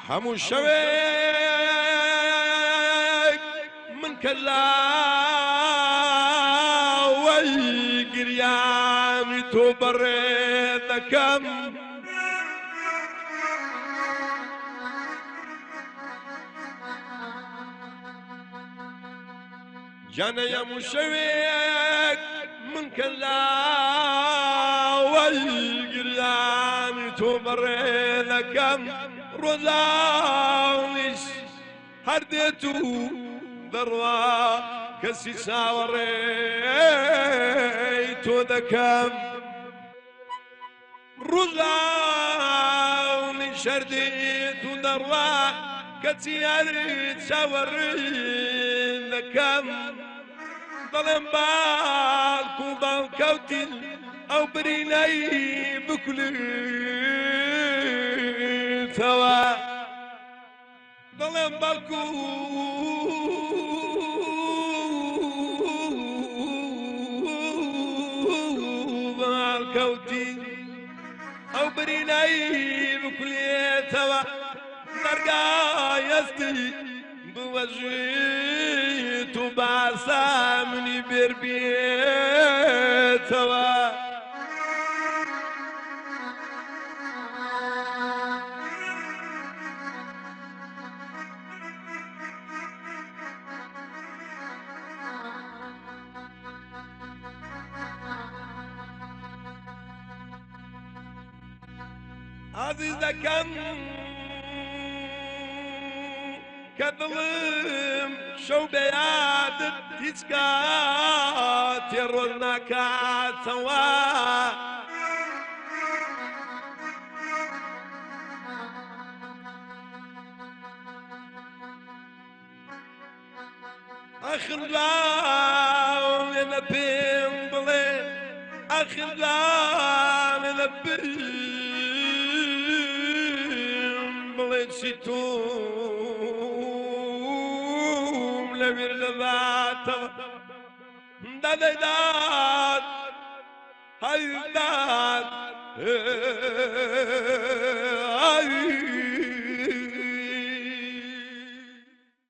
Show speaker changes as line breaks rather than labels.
همو شويك من كلا ويقرياني تبرد كم جانا يا مشويك من كلا ويقرياني تبرد كم روزاونش هرديتو ذروا كسي ساوريتو ذكم روزاونش هرديتو ذروا كسي ساوريتو ظلم بالكو بالكوتل او بريني بكل ثوا ظلم بالكو بالكوتي او بريني بكل ثوا نرقى يستي بوجهي تبعثى مني بربيتها عزيز كم كظلم شو بيادت تسكات يرنا كاتوا اخر لا من بين بلي اخر لا من بين بلي شتوم لمير ذات دادات هاي داد